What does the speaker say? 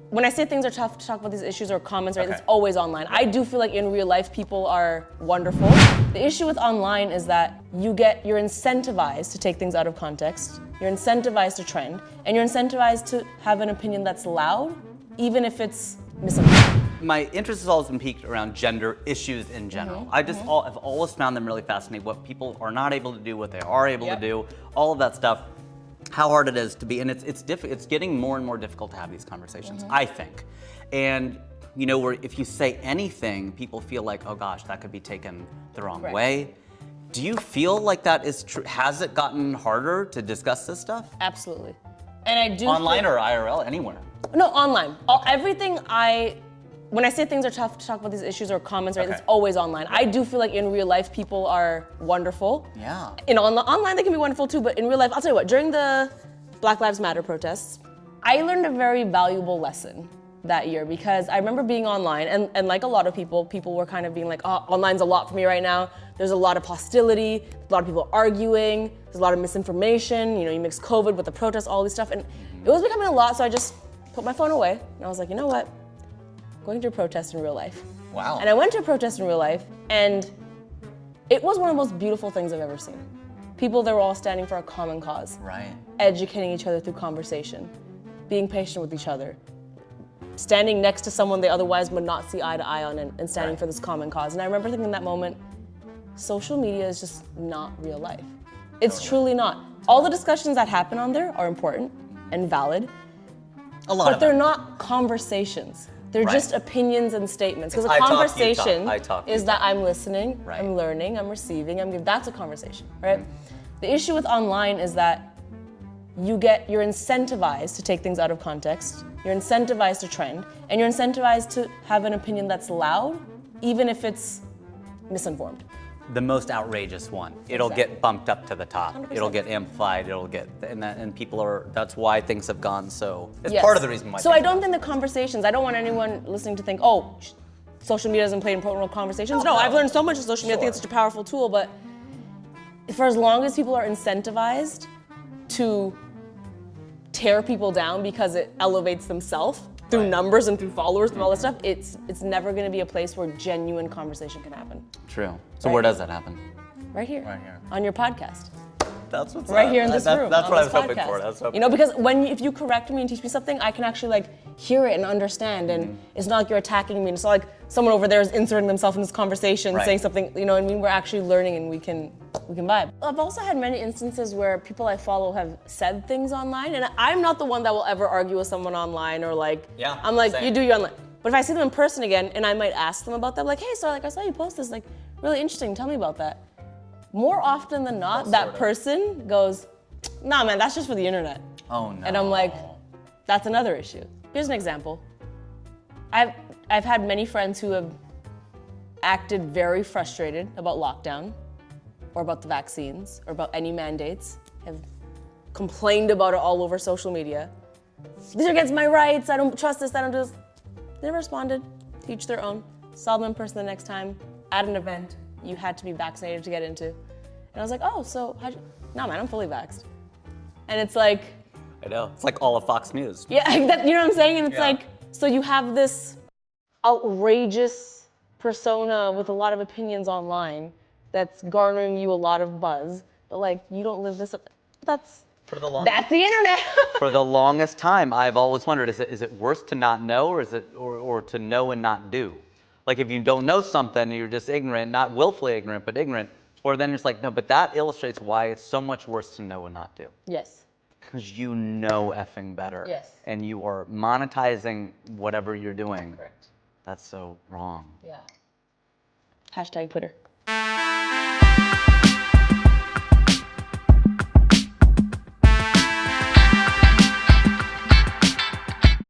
when I say things are tough to talk about these issues or comments, right, it's always online. I do feel like in real life, people are wonderful. The issue with online is that you're incentivized to take things out of context, you're incentivized to trend, and you're incentivized to have an opinion that's loud, even if it's misinformed. My interest has always been piqued around gender issues in general. I've always found them really fascinating, what people are not able to do, what they are able to do, all of that stuff. How hard it is to be, and it's getting more and more difficult to have these conversations, I think. And you know, where if you say anything, people feel like, oh gosh, that could be taken the wrong way. Do you feel like that is true? Has it gotten harder to discuss this stuff? Absolutely. And I do online or IRL, anywhere? No, online. When I say things are tough to talk about these issues or comments, right, it's always online. I do feel like in real life, people are wonderful. Yeah. Online, they can be wonderful too, but in real life, I'll tell you what, during the Black Lives Matter protests, I learned a very valuable lesson that year because I remember being online and like a lot of people were kind of being like, oh, online's a lot for me right now. There's a lot of hostility, a lot of people arguing, there's a lot of misinformation, you know, you mix COVID with the protests, all this stuff, and it was becoming a lot, so I just put my phone away, and I was like, you know what? Going to a protest in real life. Wow. And I went to a protest in real life, and it was one of the most beautiful things I've ever seen. People that were all standing for a common cause. Right. Educating each other through conversation, being patient with each other, standing next to someone they otherwise would not see eye to eye on and standing for this common cause. And I remember thinking in that moment, social media is just not real life. It's truly not. All the discussions that happen on there are important and valid, but they're not conversations. They're just opinions and statements. Because a conversation is that I'm listening, I'm learning, I'm receiving, I'm giving. That's a conversation, right? The issue with online is that you're incentivized to take things out of context, you're incentivized to trend, and you're incentivized to have an opinion that's loud, even if it's misinformed. The most outrageous one. It'll get bumped up to the top. 100%. It'll get amplified. It'll get, and people are. That's why things have gone so. It's part of the reason why. So I don't think the conversations. I don't want anyone listening to think, oh, social media doesn't play important role in conversations. No, I've learned so much of social media. I think it's such a powerful tool. But for as long as people are incentivized to tear people down because it elevates themselves through numbers and through followers and all that stuff, it's never going to be a place where genuine conversation can happen. True. So where does that happen? Right here. Right here. On your podcast. That's what's right here in this room. That's what I was hoping podcast. for. You know, because if you correct me and teach me something, I can actually like hear it and understand, and it's not like you're attacking me. And it's not like someone over there is inserting themselves in this conversation, saying something. You know what I mean? We're actually learning, and we can vibe. I've also had many instances where people I follow have said things online, and I'm not the one that will ever argue with someone online or like. Yeah. I'm like, same. you do your online. But if I see them in person again, and I might ask them about that, like, hey, so like I saw you post this, like, really interesting. Tell me about that. More often than not, that person goes, nah, man, that's just for the internet. Oh no. And I'm like, that's another issue. Here's an example. I've had many friends who have acted very frustrated about lockdown, or about the vaccines, or about any mandates, have complained about it all over social media. These are against my rights, I don't trust this, I don't do this. They never responded, to each their own. Saw them in person the next time, at an event you had to be vaccinated to get into. And I was like, oh, so no man, I'm fully vaxxed. And it's like, I know, it's like all of Fox News. Yeah, you know what I'm saying? And it's like, so you have this outrageous persona with a lot of opinions online that's garnering you a lot of buzz, but like, you don't live this up. That's the internet. For the longest time, I've always wondered, is it worse to not know, or is it or to know and not do? Like if you don't know something, you're just ignorant, not willfully ignorant, but ignorant, or then it's like, no, but that illustrates why it's so much worse to know and not do. Yes. Because you know effing better. Yes. And you are monetizing whatever you're doing. Correct. That's so wrong. Yeah. Hashtag Twitter.